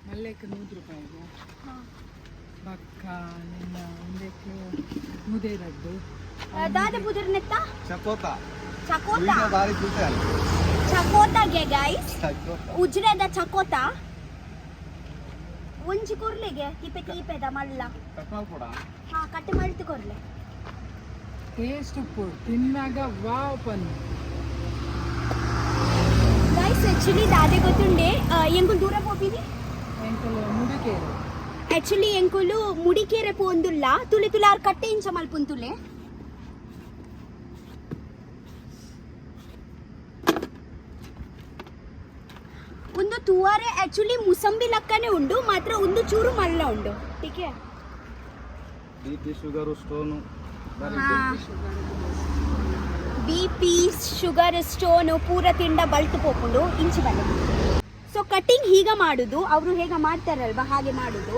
ಮಲ್ಲೆಕ್ಕೆ 100 ರೂಪಾಯಿಗೆ ಬಕ್ಕ ನಿನ್ನ ಒಂದಕ್ಕೆ ಮುದೇರದ್ದು ದಾದ ಪುದರ್ ನೆತ್ತ ಚಕೋತಾ ಚಕೋತಾ ಬಾರಿ ಕೂತೆ ಚಕೋತಾಗೆ ಗೈಸ್ ಉಜ್ರೆದ ಚಕೋತಾ ಒಂಜಿ ಕೊರ್ಲೆಗೆ ಟಿಪೆ ಟಿಪೆದ ಮಲ್ಲ ಕಟ್ ಮಾಡ್ಕೊಡ ಹಾ ಕಟ್ ಮಾಡ್ತು ಕೊರ್ಲೆ ಟೇಸ್ಟ್ ಉಪ್ಪು ತಿನ್ನಾಗ ವಾವ್ ಪನ್ನು ಗೈಸ್ ಆಕ್ಚುಲಿ ದಾದೆ ಗೊತ್ತುಂಡೆ ಎಂಕುಲು ದೂರ ಪೋಪಿನಿ ಎಂಕಲು ಮುಡಿಕೇರು ಆಕ್ಚುಲಿ ಎಂಕುಲು ಮುಡಿಕೇರೆ ಪೋಂದುಲ್ಲ ತುಲೆ ತುಲಾರ್ ಕಟ್ಟೆ ಇಂಚ ಮಲ್ಪುಂತುಲೆ ಒಂದು ತೂವಾರೆ ಆಕ್ಚುಲಿ ಮುಸಂಬಿ ಲಕ್ಕನೆ ಉಂಡು ಮಾತ್ರ ಒಂದು ಚೂರು ಮಲ್ಲ ಉಂಡು ಟೀಕೆ BP sugar stone BP sugar stone ಪೂರ ತಿಂಡ ಬಲ್ತು ಪೋಪುಂಡು ಇಂಚಿ ಬಲ್ಲ ಸೊ ಕಟಿಂಗ್ ಹೀಗ ಮಾಡುದು ಅವರು ಹೇಗ ಮಾಡ್ತಾರಲ್ವಾ ಹಾಗೆ ಮಾಡುದು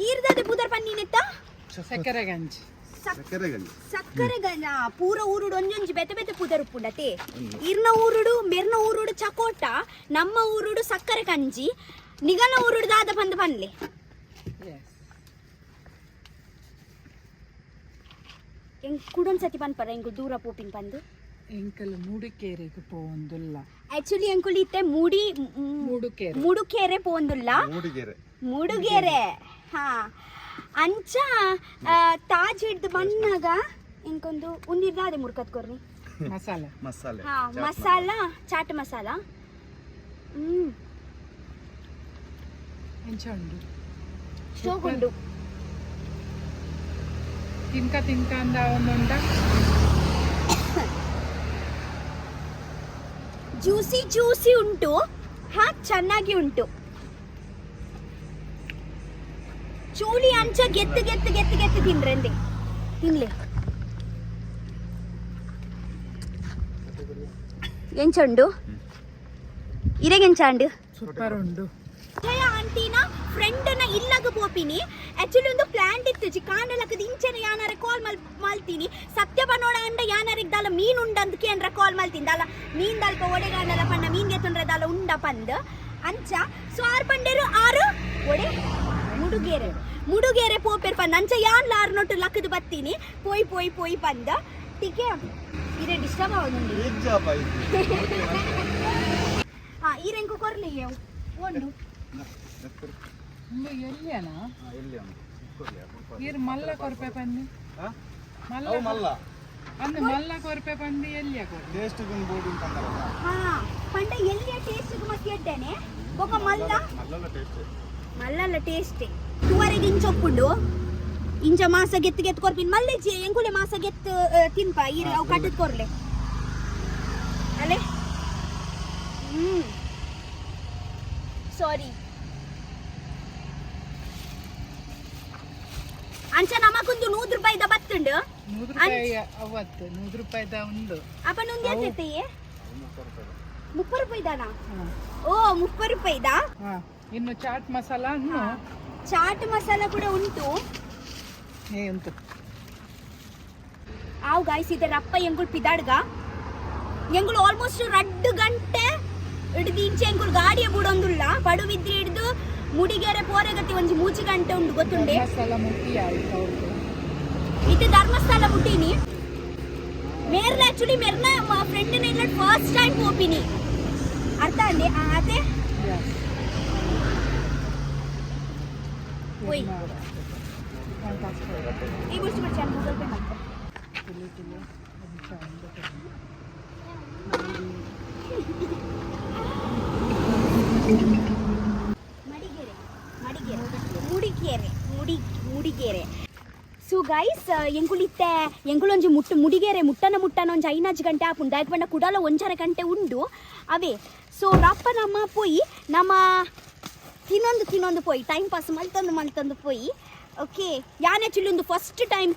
ಈರ್ದದೆ ಪುದರ್ ಪನ್ನಿನೆತ್ತ ಸಕ್ಕರೆ ಗಂಜಿ ಸಕ್ಕರೆ ಗಂಜ ಪೂರ ಊರುಡು ಒಂಜೊಂಜಿ ಬೆತೆ ಬೆತೆ ಪುದರ್ ಉಪ್ಪುಂಡತೆ ಇರ್ನ ಊರುಡು ಮೆರ್ನ ಊರುಡು ಚಕೋಟ ನಮ್ಮ ಊರುಡು ಸಕ್ಕರೆ ಕಂಜಿ ನಿಗನ ಊರುಡು ದಾದ ಪಂದ್ ಪನ್ಲೆ ಎಂಗ್ ಕುಡೊಂದ್ ಸತಿ ಪನ್ಪರ ಎಂಗು ದೂರ ಪೋಪಿನ್ ಪಂದು ಎಂಕಲು ಮುಡಿಕೇರೆಗೆ ಪೋಂದುಲ್ಲ ಆಕ್ಚುಲಿ ಎಂಕುಲು ಇತ್ತೆ ಮುಡುಕೇರೆ ಪೋಂದುಲ್ಲ ಮುಡುಗೆರೆ ಹಾ ಅಂಚ ತಾಜ್ ಹಿಡ್ದು ಬಣ್ಣಾಗ ಎಂಕೊಂದು ಉಂದಿರ್ದಾದೆ ಮುರ್ಕತ್ ಕೊರ್ನಿ ಮಸಾಲೆ ಹಾ ಮಸಾಲ ಚಾಟ್ ಮಸಾಲ ಎಂಚ ಉಂಡು ಶೋಗುಂಡು ತಿನ್ಕ ಅಂದ ಒಂದುಂಡ ಜ್ಯೂಸಿ ಉಂಟು ಹಾ ಚೆನ್ನಾಗಿ ಉಂಟು ಚೂಲಿ ಅಂಚ ಗೆತ್ತು ತಿನ್ರೆಂದೆ ತಿನ್ಲೆ ಎಂಚುಂಡು ಇರೆಗೆಂಚಾಂಡು ಸೂಪರ್ ಉಂಡು ಆಂಟಿನ ಫ್ರೆಂಡ್ನ ಇಲ್ಲಗ ಪೋಪಿನಿ ಆಕ್ಚುಲಿ ಒಂದು ಪ್ಲಾಂಟ್ ಇತ್ತು ಕಾಂಡಲಕ್ಕದ ಇಂಚನೆ ಯಾನಾರೆ ಕಾಲ್ ಮಾಡ್ತೀನಿ ಸತ್ಯ ಬನ್ನೋಡ ಅಂಡ ಯಾನಾರಿಗೆ ದಾಲ ಮೀನ್ ಉಂಡಂತ ಕೇಂದ್ರ ಕಾಲ್ ಮಾಡ್ತೀನಿ ದಾಲ ಮೀನ್ ದಲ್ಪ ಒಡೆಗಾಂಡಲ ಪಂಡ ಮೀನ್ಗೆ ತೊಂದ್ರೆ ದಾಲ ಉಂಡ ಪಂದ್ ಅಂಚ ಸೊ ಆರು ಪಂಡೇರು ಆರು ಒಡೆ ಮುಡುಗೇರೆ ಪೋಪೆರ್ ಪಂದ್ ಅಂಚ ಯಾನ್ ಲಾರ್ ನೋಟು ಲಕ್ಕದು ಬತ್ತೀನಿ ಪೋಯಿ ಪಂದ ಟೀಕೆ ಇರೆ ಡಿಸ್ಟರ್ಬ್ ಆಗೋದುಂಡು ಹಾ ಈರೆಂಕು ಕೊರ್ಲಿ ಒಂದು ಎಲ್ಲಿಯನಾ ಮಲ್ಲ ಕೊರಪೆ ಪಂದಿ ಮಲ್ಲ ಕೊರಪೆ ಪಂದಿ ಎಲ್ಲಿಯ ಹಾ ಪಂಡ ಎಲ್ಲಿಯ ಟೇಸ್ಟ್ ಮತ್ತೆ ಇದ್ದೇನೆ ಬೊಕ ಮಲ್ಲಲ್ಲ ಟೇಸ್ಟ್ ತುವರೆಗೆ ಇಂಚೊಪ್ಪುಂಡು ಇಂಚ ಮಾಸ ಗೆತ್ತು ಕೊರ್ಪಿನ್ ಮಲ್ಲೆ ಎಂಕುಲೆ ಮಾಸ ಗೆತ್ತು ತಿನ್ಪ ಈರ ಅವು ಕಟ್ಟದ್ ಕೊರ್ಲೆ ಅಲೆ ಸಾರಿ ಅಂಚ ನಮಗೊಂದು 100 ರೂಪಾಯಿದ ಬತ್ತುಂಡು 100 ರೂಪಾಯಿ ಅವತ್ತು 100 ರೂಪಾಯಿದ ಉಂಡು ಅಪ್ಪ ನೊಂದು ಎತ್ತೈತೆ 30 ರೂಪಾಯಿದಾನ ಓ 30 ರೂಪಾಯಿದ ಇನ್ನು ಚಾಟ್ ಮಸಾಲ ಚಾಟ್ ಮಸಾಲ ಕೂಡ ಉಂಟು ಉಂಟು ಆವ್ ಗಾಯ್ಸ್ ಇದರ ಅಪ್ಪ ಎಂಗುಳು ಪಿದಾಡ್ಗ ಎಂಗುಳು ಆಲ್ಮೋಸ್ಟ್ 2 ಗಂಟೆ ಹಿಡಿದು ಇಂಚೆ ಎಂಗುಳು ಗಾಡಿಯ ಬುಡೊಂದುಲ್ಲ ಪಡುವಿದ್ರಿ ಹಿಡಿದು ಮುಡಿಗೆರೆ ಪೋರೆಗತಿ ಒಂಜಿ 3 ಗಂಟೆ ಉಂಡು ಗೊತ್ತುಂಡೆ ಇದು ಧರ್ಮಸ್ಥಳ ಮುಟ್ಟಿನಿ ಮೇರ್ನ ಆಕ್ಚುಲಿ ಮೆರ್ನ ಫ್ರೆಂಡ್ ಇಲ್ಲ ಫಸ್ಟ್ ಟೈಮ್ ಹೋಪಿನಿ ಅರ್ಥ ಅಂದೆ ಅದೇ ಓಯ್ ಈ ಗುರ್ಚಿ ಬಿಡ್ಚಾನ ಗೂಗಲ್ ಪೇ ಮಾಡ್ಕೊ ಮುಡಿಗೆರೆ ಸೊ ಗೈಸ್ ಎಂಕುಲೊಂಜಿ ಮುಡಿಗೆರೆ ಮುಟ್ಟನ ಒಂಜಿ 5 ಗಂಟೆ ಆಪುಂಡು ದಾಯಕ್ ಪಂಡ ಕುಡಲ 1 ಗಂಟೆ ಉಂಡು ಅವೇ ಸೊ ರಪ್ಪ ನಮ್ಮ ಪೋಯಿ ನಮ್ಮ ತಿನ್ನೊಂದು ಪೋಯಿ ಟೈಮ್ ಪಾಸ್ ಮಲ್ತೊಂದು ಪೋಯಿ ಓಕೆ ಯಾನ್ ಆಕ್ಚುಲಿ ಒಂದು ಫಸ್ಟ್ ಟೈಮ್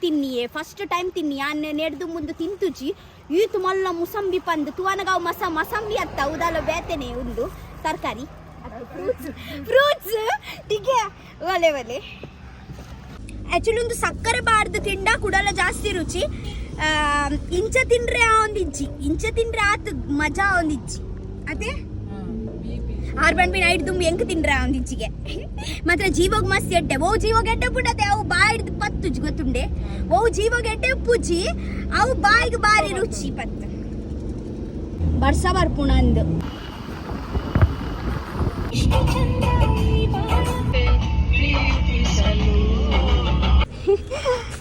ತಿನ್ನಿ ಯಾನ್ ನೆಡ್ದು ಮುಂದೆ ತಿಂತುಜಿ ಈತು ಮಲ್ಲ ಮುಸಂಬಿ ಪಂದು ತುವನಗಾವ್ ಮಸಂಬಿ ಅತ್ತ ಉದಾಲ ಬೇತೆನೆ ಉಂಡು ತರಕಾರಿ ಫ್ರೂಟ್ಸ್ ಟೀಕೆ ಒಲೆ ಆಕ್ಚುಲಿ ಒಂದು ಸಕ್ಕರೆ ಬಾರ್ದು ತಿಂಡ ಕುಡಲ ಜಾಸ್ತಿ ರುಚಿ ಇಂಚ ತಿಂಡ್ರೆ ಇಂಚ ತಿಂಡ್ರೆ ಆತು ಮಜಾ ಒಂದಿಜ್ಜಿ ಅದೇ ಆರ್ ಬಂದ್ಬಿ ನೈಟ್ ತುಂಬ ಎಂಕ್ ತಿನ್ರ ಒಂದಿಚ್ಚಿಗೆ ಮಾತ್ರ ಜೀವೋಗ್ ಮಸ್ತ್ ಎಡ್ಡೆ ಓ ಜೀವೋಗ್ ಎಡ್ಡೆ ಪುಡತೆ ಅವು ಬಾಯಿಡ್ದು ಪತ್ತು ಗೊತ್ತುಂಡೆ ಓ ಜೀವೋಗ್ ಎಡ್ಡೆ ಪೂಜಿ ಅವು ಬಾಯಿಗೆ ಬಾರಿ ರುಚಿ ಪತ್ತು ಬರ್ಸ ಬರ್ಪುಣ ಅಂದು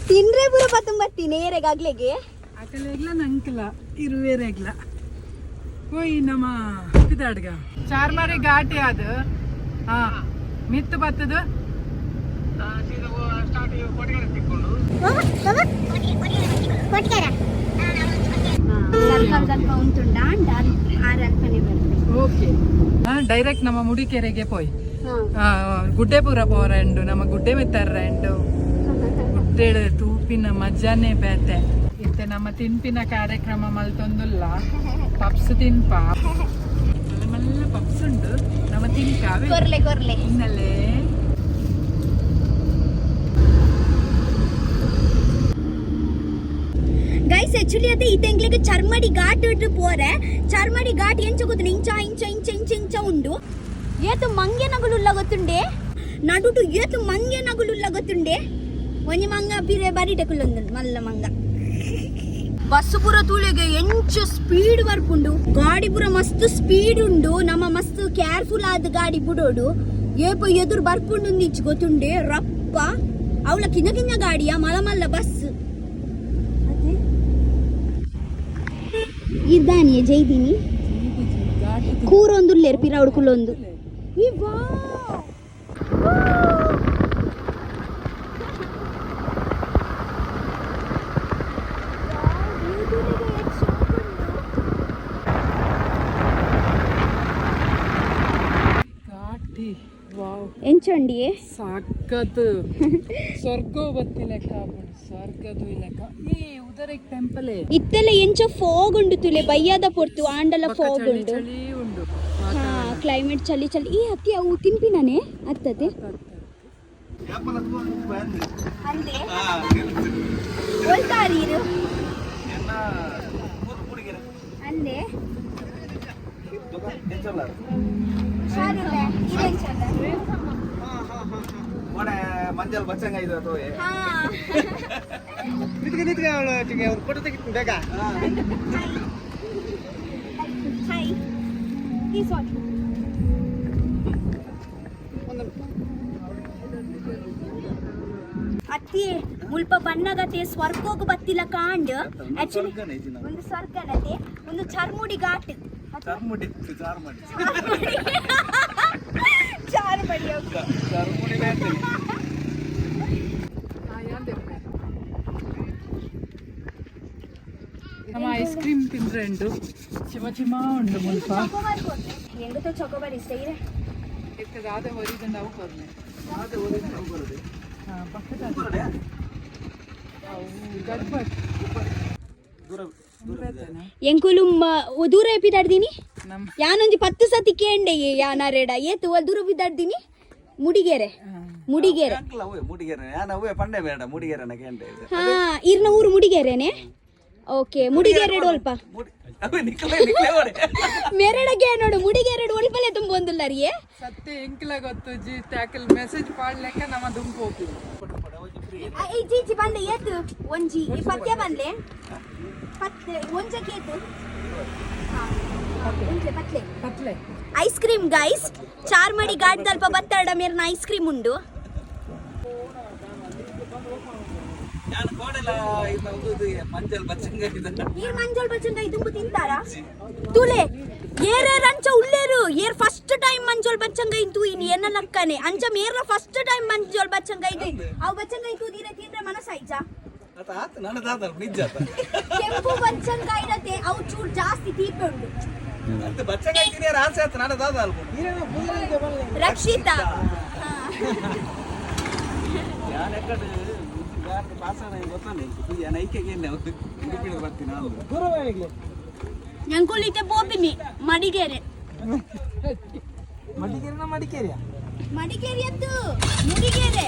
ತಿನ್ರೆ ಪೂರ ಪತ್ತೊಂಬತ್ತಿ ನೇರೆಗಾಗ್ಲೆಗೆ ಅಕಲೆಗ್ಲ ನಂಕಲ ಇರುವೆರೆಗ್ಲ ಹೋಯ್ ನಮ್ಮ ಇದಾಡ್ಗ ಚಾರ್ಮಾರಿ ಘಾಟಿ ಅದು ಹಾ ಮಿತ್ತು ಬತ್ತದು ಸ್ವಲ್ಪ ಉಂಟುಂಡ ಆರಲ್ಪನೆ ಬರ್ತದೆ ಓಕೆ ಡೈರೆಕ್ಟ್ ನಮ್ಮ ಮುಡಿಕೆರೆಗೆ ಪೋಯ್ ಗುಡ್ಡೆಪುರ ಪೋರೆಂಡು ನಮ್ಮ ಗುಡ್ಡೆ ಮಿತ್ತರ್ರೆಂಡು ಗುಡ್ಡೆಡ್ ತೂಪಿನ ಮಜಾನೆ ಬೇತೆ ಇತ್ತೆ ನಮ್ಮ ತಿನ್ಪಿನ ಕಾರ್ಯಕ್ರಮ ಮಲ್ತೊಂದುಲ್ಲ ಪಪ್ಸ್ ತಿನ್ಪ ಮಲ್ಲ ಪಪ್ಸ್ ಉಂಡು ನಮ್ಮ ತಿನ್ಕಾವೆ ಕೊರ್ಲೆ ಕೊರ್ಲೆ ಇನ್ನಲ್ಲೇ ಗೈಸ್ ಆಕ್ಚುಲಿ ಅದೇ ಇತ್ತೆಂಗ್ಲಿಗೆ ಚರ್ಮಡಿ ಘಾಟ್ ಇಟ್ಟು ಪೋರೆ ಚರ್ಮಡಿ ಘಾಟ್ ಎಂಚ ಗೊತ್ತು ಇಂಚ ಇಂಚ ಇಂಚ ಇಂಚ ಇಂಚ ಉಂಡು ಏತು ಮಂಗೆ ನಗುಲುಲ್ಲ ಗೊತ್ತುಂಡೆ ನಡುಟು ಏತು ಮಂಗೆ ನಗುಲುಲ್ಲ ಗೊತ್ತುಂಡೆ ಒಂಜಿ ಮಂಗ ಪಿರೆ ಬರಿಟೆಕುಲ್ಲೊಂದು ಮಲ್ಲ ಮಂಗ ಬಸ್ಸು ಪೂರ ತೂಲೆಗೆ ಎಂಚ ಸ್ಪೀಡ್ ಬರ್ಪುಂಡು ಗಾಡಿ ಪೂರ ಮಸ್ತ್ ಸ್ಪೀಡ್ ಉಂಡು ನಮ್ಮ ಮಸ್ತ್ ಕೇರ್ಫುಲ್ ಆದ ಗಾಡಿ ಬಿಡೋಡು ಏಪ ಎದುರು ಬರ್ಪುಂಡು ಇಚ್ಚು ಗೊತ್ತುಂಡೆ ರಪ್ಪ ಅವಳ ಕಿಂಜ ಕಿಂಜ ಗಾಡಿಯ ಮಲ್ಲ ಮಲ್ಲ ಬಸ್ ಇದ್ದಾನಿಯ ಜೈದೀನಿ ಕೂರೊಂದು ಪಿರ ಹುಡ್ಕುಲೊಂದು ಘಾಟಿ ವಾವ್ ಎಂಚಂಡಿ ಸಾಕತ್ ಸ್ವರ್ಗ ಬತ್ತಿ ಲೆಕ್ಕ ಸ್ವರ್ಗದು ಲೆಕ್ಕ ಈ ಉದರಕ್ಕೆ ಟೆಂಪಲ್ ಇತ್ತೆಲ್ಲ ಎಂಚ ಫಾಗ್ ಉಂಡು ತುಲೆ ಬಯ್ಯಾದ ಪೊರ್ತು ಆಂಡಲ ಫಾಗ್ ಉಂಡು ಚಳಿ ಉಂಡು ಹಾ ಕ್ಲೈಮೇಟ್ ಚಳಿ ಚಳಿ ಈ ಹತ್ತಿ ಅವು ತಿಂಪಿನಾನೆ ಅತ್ತತೆ ಅಂದೆ ಓಲ್ತಾರೀರು ಅಂದೆ ಮಂಜಲ್ ಬಚ್ಚಂಗ ಇದು ಹಾ ಫೋಟೋ ತೆಗಿತೀನಿ ಬೇಕಾ ಹಾಯ್ ಈ ಸಾರಿ ಅತ್ತಿ ಮುಲ್ಪ ಬಣ್ಣಗತೆ ಸ್ವರ್ಗೋಗ ಬತ್ತಿಲ್ಲ ಕಾಂಡ್ ಆಕ್ಚುಲಿ ಒಂದು ಸ್ವರ್ಗನತೆ ಒಂದು ಚರ್ಮುಡಿ ಘಾಟ್ ಚಾರ್ಮಡಿ ಚಾರ್ಮಡಿ ನಮ್ಮ ಐಸ್ ಕ್ರೀಮ್ ತಿಂದ್ರೆಂಡು ಚಿಮ ಚಿಮ ಉಂಡು ಮುಲ್ಪ ಎಂಗುತ್ತೋ ಚೊಕೊಬಾರ್ ಇಷ್ಟ ಇದೆ ಇರ್ತದಾದ ಹೊರಿದಂಡು ಅವು ಕೊರ್ಲೆ ಹಾ ಪಕ್ಕದ ಅವು ಗಡ್ಬಟ್ ಎಂಕುಲು ದೂರ ಎಪಿದಾಡ್ದೀನಿ ನಮ್ಮ ಯಾನೊಂಜಿ 10 ಸತಿ ಕೇಂಡೆ ಯಾನಾರೇಡ ಏತು ದೂರ ಬಿದ್ದಾಡ್ದೀನಿ ಮುಡಿಗೆರೆ ಮುಡಿಗೆರೆ ಮುಡಿಗೆರೆ ನಾನು ಪಂಡೆ ಬೇಡ ಮುಡಿಗೆರೆ ಕೇಂಡೆ ಹಾ ಇರ್ನ ಊರು ಮುಡಿಗೆರೆನೆ ಓಕೆ ಮುಡಿಗೆರೆ ಒಲ್ಪ ಮೆರಡಗೆ ನೋಡು ಮುಡಿಗೆರೆ ಒಲ್ಪಲೆ ತುಂಬ ಒಂದಿಲ್ಲ ರೀ ಸತ್ಯ ಎಂಕ್ಲ ಗೊತ್ತು ಜಿ ಟ್ಯಾಕಲ್ ಮೆಸೇಜ್ ಪಾಡ್ಲೆಕ್ಕ ನಮ್ಮ ದುಂಪು ಹೋಗ್ತೀವಿ ಜಿ ಬಂದೆ ಏತು ಒಂಜಿ ಪತ್ಯ ಬಂದ್ಲೆ ಪತ್ಲೆ ಒಂಜಕ್ಕೆ ಏತು ಪತ್ಲೆ ಪತ್ಲೆ ice cream guys Charmadi Ghat ದಲ್ಪ ಬತ್ತಾಡ ಮೇರ್ನ ಐಸ್ ಕ್ರೀಮ್ ಉಂಡು ಮಂಜಲ್ ಬಚ್ಚಂಗ ಏರ್ ಮಂಜಲ್ ಬಚ್ಚಂಗಾಯಿ ತುಂಬು ತಿಂತಾರಾ ತುಲೆ ಏರೇರ್ ಅಂಚ ಉಳ್ಳೇರು ಏರ್ ಫಸ್ಟ್ ಟೈಮ್ ಮಂಜೋಲ್ ಬಚ್ಚಂಗಾಯಿ ತೂಯಿನಿ ಎನ್ನ ಲಕ್ಕನೆ ಅಂಚ ಮೇರ್ನ ಫಸ್ಟ್ ಟೈಮ್ ಮಂಜೋಲ್ ಬಚ್ಚಂಗಾಯಿ ಅವು ಬಚ್ಚಂಗಾಯಿ ತೂದಿನ ತಿಂದ್ರೆ ಮನಸ್ಸಾಯ್ಚಾ ಕೆಂಪು ಬಚ್ಚಂಗಾಯಿ ಇರತ್ತೆ ಅವು ಚೂರು ಜಾಸ್ತಿ ತೀಪೆ ಉಂಟು ರಕ್ಷಿತಾ ഞങ്ങൾക്കുള്ളിത്തെ പോപ്പിനി മടിക്കേരെ മടിക്കേരി എത്തു മുടിക്കേരെ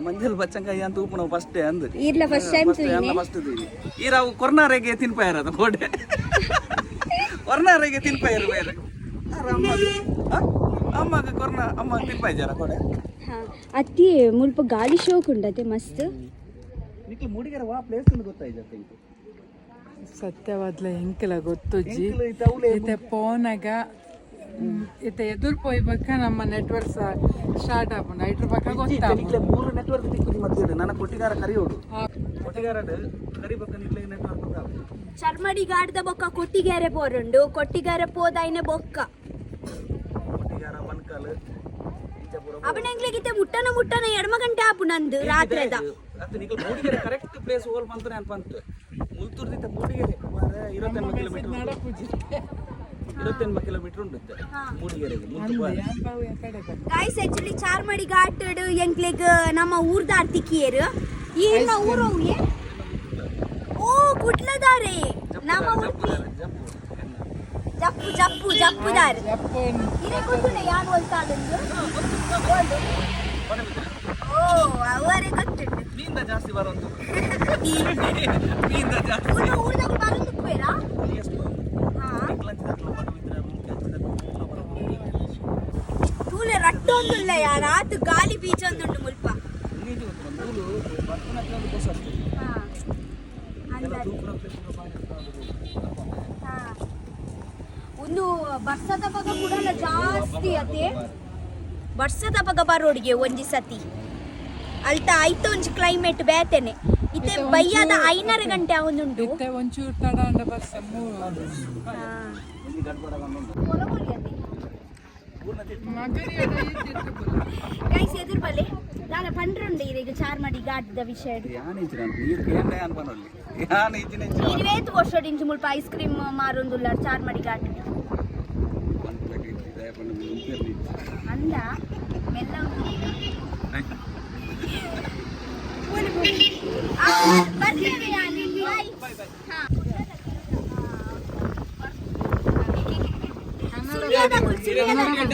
ಮಂಜಲ್ ಬಚ್ಚಂಕಾಯಿ ಅಂತ ಉಪ್ಪು ನಾವು ಫಸ್ಟ್ ಅಂದ್ ಇರ್ಲ ಫಸ್ಟ್ ಟೈಮ್ ತುಯಿನೆ ಫಸ್ಟ್ ಈ ರಾವು ಕೊರ್ನಾರೆಗೆ ತಿನ್ಪಾಯಿರೋದು ಕೋಡೆ ಕೊರ್ನಾರೆಗೆ ತಿನ್ಪಾಯಿರು ಬೇರೆ ಅಮ್ಮಗ ಕೊರ್ನ ಅಮ್ಮ ತಿನ್ಪಾಯ್ಜಾರ ಕೋಡೆ ಅತ್ತಿ ಮುಲ್ಪ ಗಾಳಿ ಶೋಕ್ ಉಂಡತೆ ಮಸ್ತ್ ನಿಕ್ಲು ಮೂಡಿಗೆರೆ ವಾ ಪ್ಲೇಸ್ ಗೊತ್ತಾಯ್ತು ಸತ್ಯವಾದ್ಲ ಎಂಕಲ ಗೊತ್ತುಜ್ಜಿ ಇತ್ತೆ ಫೋನಾಗ ಇತ್ತೆ ಎದುರು ಪೋಯ್ಬೇಕ ನಮ್ಮ ನೆಟ್ವರ್ಕ್ ಸ್ಟಾರ್ಟ್ ಆಪುಂಡು ಐಟ್ರ ಪಕ್ಕ ಗೊತ್ತಾಗ ಮೂರು ನೆಟ್ವರ್ಕ್ ತಿಕ್ಕಿ ಮತ್ತೆ ನನ್ನ ಕೊಟ್ಟಿಗಾರ ಕರಿಯೋಡು ಕೊಟ್ಟಿಗಾರ ಕರಿಬೇಕ ನಿಕ್ಲೆ ನೆಟ್ವರ್ಕ್ ಗೊತ್ತಾಗ ಚರ್ಮಡಿ ಗಾಡ್ದ ಬೊಕ್ಕ ಕೊಟ್ಟಿಗೆರೆ ಪೋರುಂಡು ಕೊಟ್ಟಿಗೆರೆ ಪೋದಾಯ್ನೆ ಬೊಕ್ಕ ಕೊಟ್ಟಿಗಾರ ಬನ್ಕಲ್ ಅವನೆಂಗ್ಲಿಗಿತ್ತೆ ಮುಟ್ಟನ ಎಡಮ ಗಂಟೆ ಆಪು ನಂದು ರಾತ್ರಿದ ಅದು ನಿಕ್ಲು ಮೂಡಿಗೆರೆ ಕರೆಕ್ಟ್ ಪ್ಲೇಸ್ ಹೋಲ್ ಬಂತು ನಾನು ಬಂತು ಮುಲ್ತೂರ್ದಿತ್ತ ಮೂಡಿಗೆರೆ 28 ಕಿಲೋಮೀಟರ್ 28 ಕಿಲೋಮೀಟರ್ ಉಂಟು ಮೂಡಿಗೆರೆಗೆ ಗೈಸ್ ಆಕ್ಚುಲಿ ಚಾರ್ಮಡಿ ಘಾಟ್ ಎಂಕ್ಲೆಗ್ ನಮ್ಮ ಊರ್ದಾರ್ ತಿಕ್ಕಿಯರು ಈನ ಊರು ಓ ಕುಟ್ಲದಾರೆ ನಮ್ಮ ಉಡುಪಿ ಜಪ್ಪುದಾರೆ ಇದೇ ಗೊತ್ತುಂಡೆ ಯಾರು ಹೊಲ್ತಾಳಂದು ಓ ಅವರೇ ಗೊತ್ತುಂಟು ಮೀನಿಂದ ಜಾಸ್ತಿ ಬರೋದು ಊರ್ದಾಗ ಬರೋದು ಬೇರಾ ತೂಲೆ ರಟ್ಟೊಂದುಲ್ಲ ಯಾರ ಆತು ಗಾಳಿ ಬೀಜ ಒಂದುಂಟು ಮುಲ್ಪ ಒಂದು ವರ್ಷದ ಬಗ ಕೂಡ ಜಾಸ್ತಿ ಅತೆ ವರ್ಷದ ಬಗ ಬರೋಡಿಗೆ ಒಂಜಿ ಸತಿ ಅಲ್ತ ಆಯ್ತು ಒಂಜಿ ಕ್ಲೈಮೇಟ್ ಬೇತೇನೆ ಇತ್ತೆ ಬಯ್ಯಾದ 5:30 ಗಂಟೆ ಅವನುಂಟು ಒಂಚೂರು ತಡ ಅಂಡ ಬರ್ಸ ಗೈಸ್ ಎದುರು ಬಲೆ ನಾನು ಪಂಡ್ರಂಡೆ ಈಗ ಚಾರ್ಮಡಿ ಘಾಟ್ದ ವಿಷಯ ನೀವೇತು ವರ್ಷ ಮುಲ್ಪ ಐಸ್ ಕ್ರೀಮ್ ಮಾರೊಂದುಲ್ಲ ಚಾರ್ಮಡಿ ಘಾಟ್ ಅಂದ ಮೆಲ್ಲ ಬರ್ತೇವೆ ನಾನು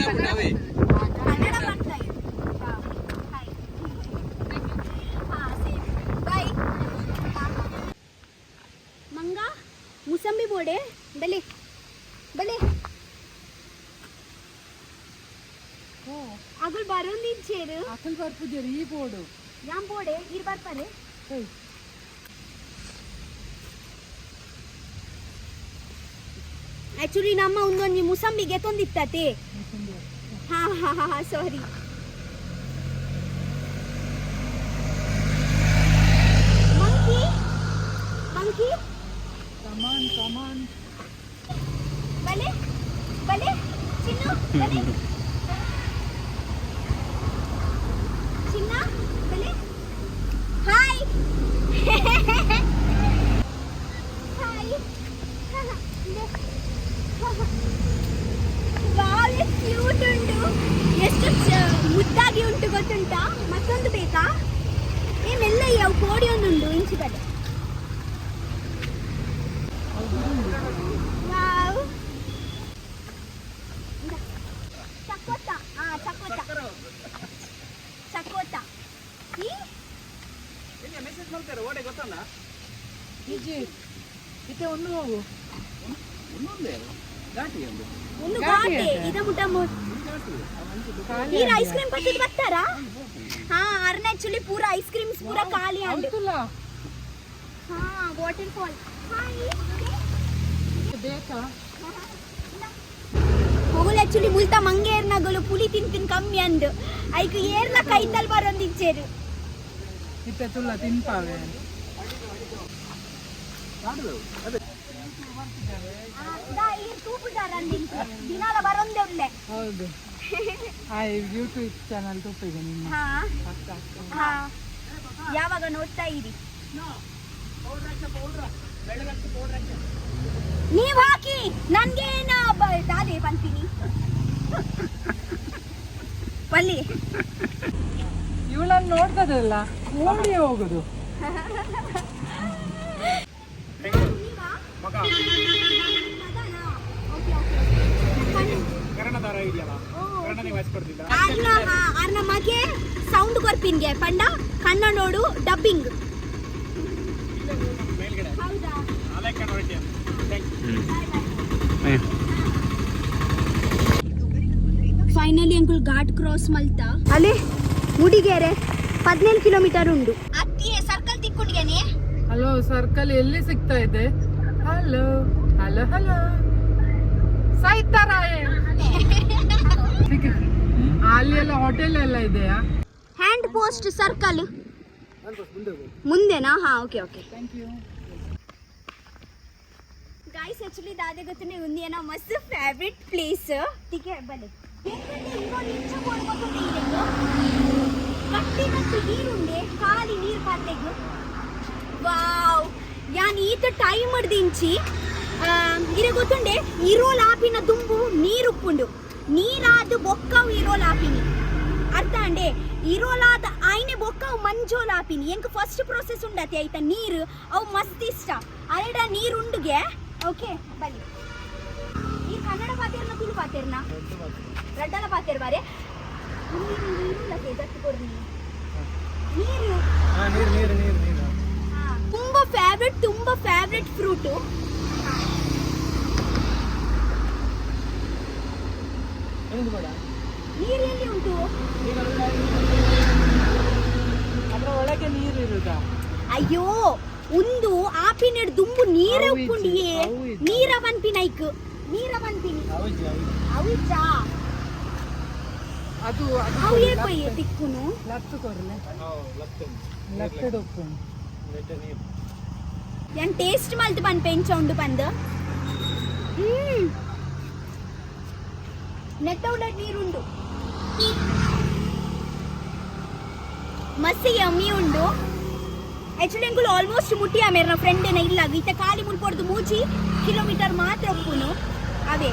ಮಂಗ ಮುಸಂಬಿ ಬೋಡೆ ಬಲೆ ಬಲೆ ಅಗುಲ್ ಬರೋಂದು ಇಚ್ಚೇರು ಅಕಲ್ ಬರ್ಪುಜರು ಈ ಬೋಡು ಯಾಮ್ ಬೋಡೆ ಇರ್ ಬರ್ತಾರೆ ಆಕ್ಚುಲಿ ನಮ್ಮ ಒಂದೊಂದು ಮುಸಂಬಿಗೆ ತೊಂದಿತ್ತತೆ ಹಾ ಹಾ ಹಾ ಸಾರಿ ಮಂಕಿ ಮಂಕಿ ಕಮಾನ್ ಬಲೆ ಬಲೆ ಚಿನ್ನು ಬಲೆ ಚಿನ್ನ ಬಲೆ ಹಾಯ್ ಹಾಯ್ ವಾವ್ ಕ್ಯೂಟ್ ಉಂಟು ಎಷ್ಟು ಮುದ್ದಾಗಿ ಉಂಟು ಗೊತ್ತುಂಟಾ ಮತ್ತೊಂದು ಬೇಕಾ ಏ ಮೆಲ್ಲ ಯಾವ ಕೋಡಿ ಒಂದುಂಟು ಇಂಚು ಕಡೆ ವಾವ್ ಚಕೋತ ಚಕೋತ ಚಕೋತ ಮೆಸೇಜ್ ಮಾಡ್ತಾರೆ ಓಡೆ ಗೊತ್ತಲ್ಲ ಇಜ್ಜಿ ಇತ್ತೆ ಒಂದು ಹೋಗು ಒಂದು ಘಾಟೆ ಇದ ಮುಟ ನೀರು ಐಸ್ ಕ್ರೀಮ್ ಪಚ್ಚದು ಬರ್ತಾರಾ ಹಾ ಅರ್ನ ಆಕ್ಚುಲಿ ಪೂರ ಐಸ್ ಕ್ರೀಮ್ಸ್ ಪೂರ ಖಾಲಿ ಆಂಡು ಹಾ ವಾಟರ್ ಫಾಲ್ ಬೇಕಾ ಹೋಗಲು ಆಕ್ಚುಲಿ ಮುಲ್ತಾ ಮಂಗೇರ್ನಗಳು ಪುಲಿ ತಿಂತಿನ್ ಕಮ್ಮಿ ಅಂದು ಐಕ್ ಏರ್ನ ಕೈತಲ್ ಬರೋಂದು ಇಚ್ಚೇರು ಇತ್ತೆ ತುಲ್ಲ ತಿನ್ಪಾವೆ ದಿನಾಲ ಬರೋಂದೇ ಉಳ್ಳೆ ಹೌದು ಯೂಟ್ಯೂಬ್ ಚಾನಲ್ ತಪ್ಪಿದೆ ನಿಮ್ಮ ಯಾವಾಗ ನೋಡ್ತಾ ಇರಿ ನೀವ್ ಹಾಕಿ ನನ್ಗೇನ ದಾದೆ ಬಂತೀನಿ ಪಲ್ಲಿ ಇವಳನ್ನು ನೋಡ್ತದಲ್ಲ ನೋಡಿ ಹೋಗುದು ಮಗೆ ಸೌಂಡ್ ಬರ್ಪಿನ್ಗೆ ಪಂಡ ಕನ್ನಡೋಡು ಡಬ್ಬಿಂಗ್. ಹೌದಾ? ಫೈನಲಿ ಅಂಕಲ್ ಘಾಟ್ ಕ್ರಾಸ್ ಮಲ್ತಾ ಅಲ್ಲಿ ಮುಡಿಗೆರೆ 17 ಕಿಲೋಮೀಟರ್ ಉಂಡು. ಅತ್ತಿಯೇ ಸರ್ಕಲ್ ತಿಕ್ಕೊಂಡಿಗೇನೆ. ಹಲೋ, ಸರ್ಕಲ್ ಎಲ್ಲಿ ಸಿಗ್ತಾ ಇದೆ? ಹಲೋ ಹಲೋ ಹಲೋ ಸಾಯ್ತಾರಾಯ್. ಅಲ್ಲಿ ಎಲ್ಲ ಹೋಟೆಲ್ ಎಲ್ಲ ಇದೆಯಾ? ಹ್ಯಾಂಡ್ ಪೋಸ್ಟ್ ಸರ್ಕಲ್ ಮುಂದೆನಾ? ಹಾ, okay okay. Thank you guys actually दादे ಗೊತ್ತನೆ ఉంది ಏನೋ ಮಸ್ತ್ ಫೇವರಿಟ್ ಪ್ಲೇಸ್ ಟಿಕೆ ಬಲೆ ಇಂಗೋ ನಿಂಚು ಕೊಡ್ಬೇಕು ನೀರು ಕಟ್ಟಿನತ್ತು ನೀರುಂಡೆ ಖಾಲಿ ನೀರು ಪಾತೆಗು ವಾವ್ ಯಾನ್ ಈತ ಟೈಮ್ ಹಿಡ್ದಿಂಚಿ ಇರೆ ಗೊತ್ತುಂಡೆ ಇರೋಲ್ ಆಪಿನ ದುಂಬು ನೀರು ಉಪ್ಪುಂಡು ನೀರಾದ ಬೊಕ್ಕವು ಇರೋಲ್ ಆಪಿನಿ ಅರ್ಥ ಅಂಡೆ ಇರೋಲಾದ ಆಯ್ನೆ ಬೊಕ್ಕವು ಮಂಜೋಲ್ ಆಪಿನಿ ಎಂಕ್ ಫಸ್ಟ್ ಪ್ರೋಸೆಸ್ ಉಂಡತಿ ಆಯ್ತಾ ನೀರು ಅವು ಮಸ್ತ್ ಇಷ್ಟ ಅರೆಡ ನೀರುಂಡುಗೆ ಓಕೆ ಬನ್ನಿ. ಈ ಕನ್ನಡ ಪಾತೆರ್ನ ತುಳು ಪಾತೆರ್ನ ರಡ್ಡಲ ಪಾತೆರ್ ಬಾರೆ ನೀರು ಜಟ್ಟು ಕೊಡ್ರಿ ನೀರು ತುಂಬಾ ಫೇವ್ರೆಟ್ ಫ್ರೂಟು. ನೀರು ಎಲ್ಲಿ ಉಂಟು? ಅದರ ಒಳಗೆ ನೀರು ಇರುದಾ? ಅಯ್ಯೋ ಒಂದು ಆಪಿನೆಡ್ ದುಂಬು ನೀರೇ ಉಪ್ಪುಂಡಿಯೇ ನೀರ ಮನ್ಪಿನೈಕ್ ನೀರ ಮನ್ಪಿನಿ ಅವಿಚಾ ಅದು ಅವು ಏಪಯ್ಯ ತಿಕ್ಕುನು ಲತ್ತು ಕೊರ್ಲೆ ಲತ್ತದ ಉಪ್ಪು ಯಾನ್ ಟೇಸ್ಟ್ ಮಲ್ತು ಪನ್ ಪೆಂಚ ಉಂಡು ಪಂದು ನೆತ್ತ ಉಂಡ ನೀರುಂಡು ಮಸ್ತ್ ಯಮ್ಮಿ ಉಂಡು. ಆಕ್ಚುಲಿ ಅಂಕುಲ್ ಆಲ್ಮೋಸ್ಟ್ ಮುಟ್ಟಿಯ ಮೇರೆ ನಾ ಫ್ರೆಂಡ್ ಏನ ಇಲ್ಲ ಈತ ಖಾಲಿ ಮುಲ್ಪೊಡ್ದು 3 ಕಿಲೋಮೀಟರ್ ಮಾತ್ರ ಒಪ್ಪುನು ಅವೇ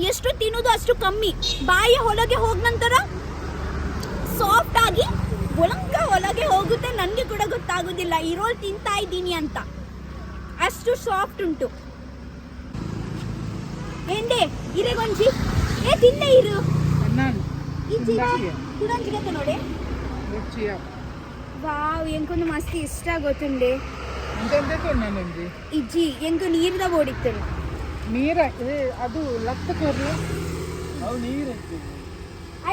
ಎಷ್ಟು ತಿನ್ನೋದು ಅಷ್ಟು ಕಮ್ಮಿ. ಬಾಯಿಯ ಒಳಗೆ ಹೋದ ನಂತರ ಸಾಫ್ಟ್ ಆಗಿ ಒಳಂಗ ಒಳಗೆ ಹೋಗುತ್ತೆ. ನನಗೆ ಕೂಡ ಗೊತ್ತಾಗೋದಿಲ್ಲ ಇರೋಲ್ ತಿಂತಾ ಇದ್ದೀನಿ ಅಂತ, ಅಷ್ಟು ಸಾಫ್ಟ್ ಉಂಟು. ಎಂದೆ ಇರೆಗೊಂಜಿ ಏ ತಿಂದೆ ಇರು ಕುಡಂಜಿಗತ್ತೆ ನೋಡಿ. ವಾವ್ ಎಂಕೊಂದು ಮಸ್ತ್ ಇಷ್ಟ ಗೊತ್ತುಂಡೆ ಇಜ್ಜಿ ಎಂಕು ನೀರ್ದ ಓಡಿತ್ತು ನೀರ ಅದು ಲತ್ತ ಕೊರ್ಲೆ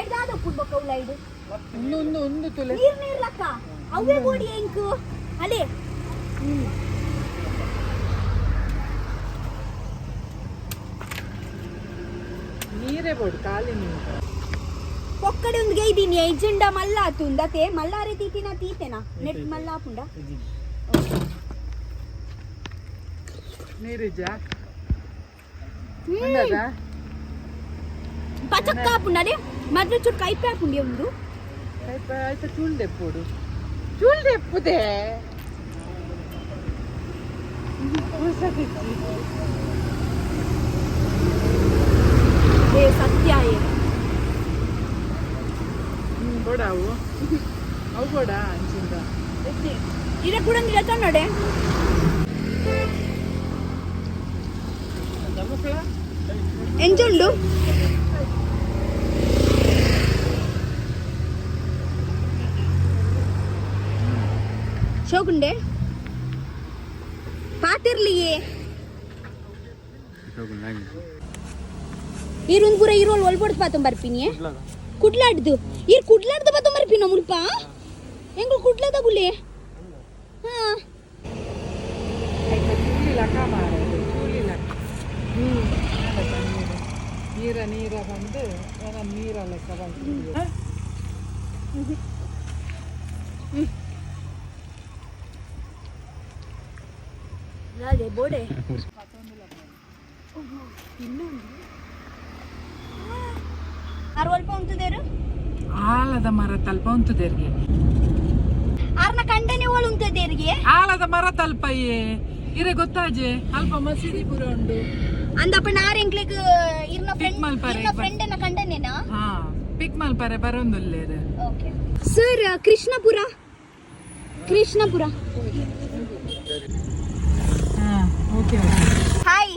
ಐದಾದ ಉಪ್ಪುಡ್ಬೇಕ ಉಳ್ಳಾಯ್ದು ಒಂದು ತುಲೆ ನೀರ್ ಲಕ್ಕ ಅವೇ ಬೋಡಿ ಎಂಕು ಅಲೆ ನೀರೇ ಬೋಡು ಖಾಲಿ ನೀರು పొక్కడి ఉంది ఇదిని ఎజెండా మల్లా తుందతే మల్లారే తీతేనా నెట్ మల్లా పుండా నీరిజా ఉండదా పచక్క పుండాలే మధ్య చుట్టు కైపే పుండి ఉండు కైపే అయితే చూల్డెప్పుదే ఏ సత్యాయే ಕೊಡಾವು ಅವು ಕೊಡ ಅಂಚಿಂದ ಇರ ಕೂಡ ನಿರತ ನೋಡೆ ಎಂಜುಂಡು ಶೋಗುಂಡೆ ಪಾತಿರ್ಲಿಯೇ ಈರುಂದ್ ಪೂರ ಈರೋಲ್ ಒಳ್ಬೊಡ್ದು ಪಾತಂ ಬರ್ಪಿನಿಯೇ ಕುಡ್ಲಾಡ್ದು ಈರ್ ಕುಡ್ಲಾಡ್ದು ಪಾತಂ ಬರ್ಪಿನ ಮುಲ್ಪ ಎಂಗಳು ಕುಡ್ಲಾದ ಗುಲೆ ಹಾ ನೀರ ಬಂದು ನೀರ ಲೆಕ್ಕ ಬಂದು ಅದೇ ಬೋಡೆ ಅಲ್ಪ ಉಂಟದೇರು ಆಲದ ಮರ ತಲ್ಪ ಉಂಟದೇರ್ಗೆ ಆರ್ನ ಕಂಡನೆ ಓಳು ಉಂಟದೇರ್ಗೆ ಆಲದ ಮರ ತಲ್ಪಯ್ಯೆ ಇರೆ ಗೊತ್ತಾಜೆ ಅಲ್ಪ ಮಸೀದಿ ಪುರ ಉಂಡು ಅಂದಪ್ಪ ನಾರ್ ಎಂಕ್ಲೆಗ್ ಇರ್ನ ಫ್ರೆಂಡ್ ಅನ್ನ ಕಂಡನೇನಾ ಹಾ ಪಿಕ್ ಮಲ್ಪರೆ ಬರೊಂದುಲ್ಲೇರು ಓಕೆ ಸರ್ ಕೃಷ್ಣಪುರ ಕೃಷ್ಣಪುರ. ಹಾಂ ಓಕೆ ಹಾಯ್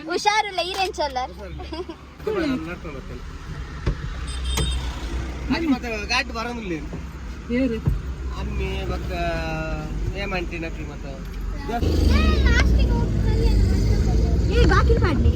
ಹುಷಾರಿಲ್ಲ ಈರೇಂಚಲ್ಲ ಗಾಡಿ ಬರೋದಿಲ್ಲ ಏರಿ ಅಮ್ಮಿ ಮತ್ತೆ ಏಮಂಟಿ ನಕಿ ಮತ್ತೆ ಏ ಬಾಕಿ ಮಾಡ್ಲಿ